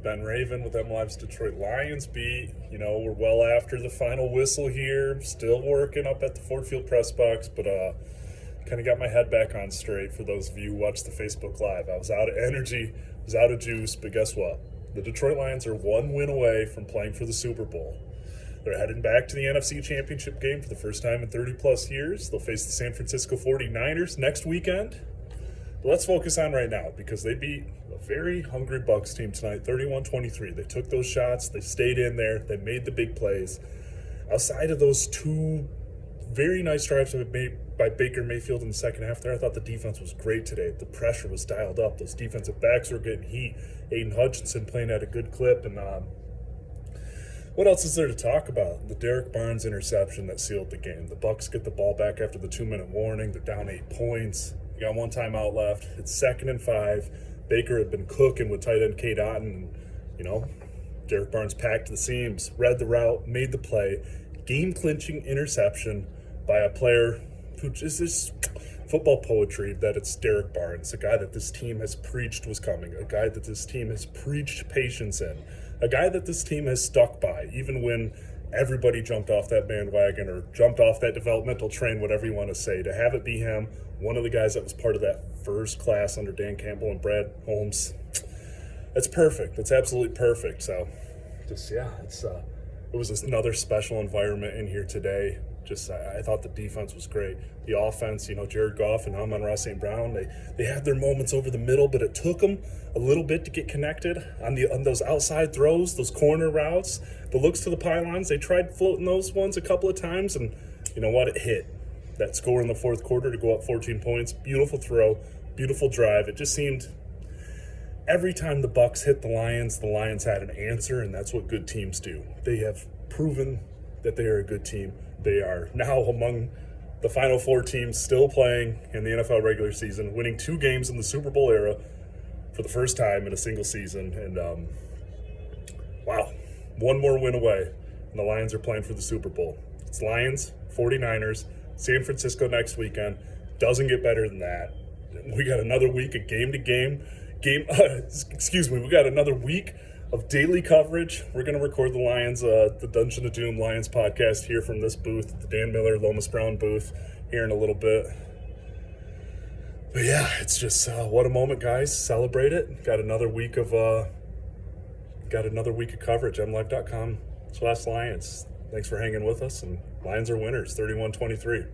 Ben Raven with MLive's Detroit Lions beat. You know, we're well after the final whistle here. Still working up at the Ford Field press box, but kind of got my head back on straight for those of you who watched the Facebook Live. I was out of energy, was out of juice, but guess what? The Detroit Lions are one win away from playing for the Super Bowl. They're heading back to the NFC Championship game for the first time in 30-plus years. They'll face the San Francisco 49ers next weekend. But let's focus on right now because they beat a very hungry Bucs team tonight, 31-23. They took those shots. They stayed in there. They made the big plays. Outside of those two very nice drives made by Baker Mayfield in the second half there, I thought the defense was great today. The pressure was dialed up. Those defensive backs were getting heat. Aiden Hutchinson playing at a good clip. And what else is there to talk about? The Derek Barnes interception that sealed the game. The Bucs get the ball back after the 2-minute warning. They're down 8 points. You got one timeout left. It's 2nd and 5. Baker had been cooking with tight end K. Dotton. And, you know, Derek Barnes packed the seams, read the route, made the play. Game-clinching interception by a player who is this football poetry that it's Derek Barnes, a guy that this team has preached was coming, a guy that this team has preached patience in, a guy that this team has stuck by, even when everybody jumped off that bandwagon or jumped off that developmental train, whatever you want to say. To have it be him, one of the guys that was part of that first class under Dan Campbell and Brad Holmes, that's perfect. That's absolutely perfect. So, just, yeah, it was another special environment in here today. I thought the defense was great. The offense, you know, Jared Goff and Amon-Ra St. Brown, they had their moments over the middle, but it took them a little bit to get connected on those outside throws, those corner routes, the looks to the pylons. They tried floating those ones a couple of times, and you know what? It hit. That score in the fourth quarter to go up 14 points. Beautiful throw, beautiful drive. It just seemed every time the Bucs hit the Lions had an answer, and that's what good teams do. They have proven that they are a good team. They are now among the Final Four teams still playing in the NFL regular season, winning 2 games in the Super Bowl era for the first time in a single season. And, wow, one more win away, and the Lions are playing for the Super Bowl. It's Lions, 49ers, San Francisco next weekend. Doesn't get better than that. We got another week of we got another week of daily coverage. We're going to record the Lions, the Dungeon of Doom Lions podcast here from this booth, the Dan Miller, Lomas Brown booth, here in a little bit. But yeah, it's just what a moment, guys. Celebrate it. Got another week of coverage. MLive.com/Lions. Thanks for hanging with us, and Lions are winners, 31-23.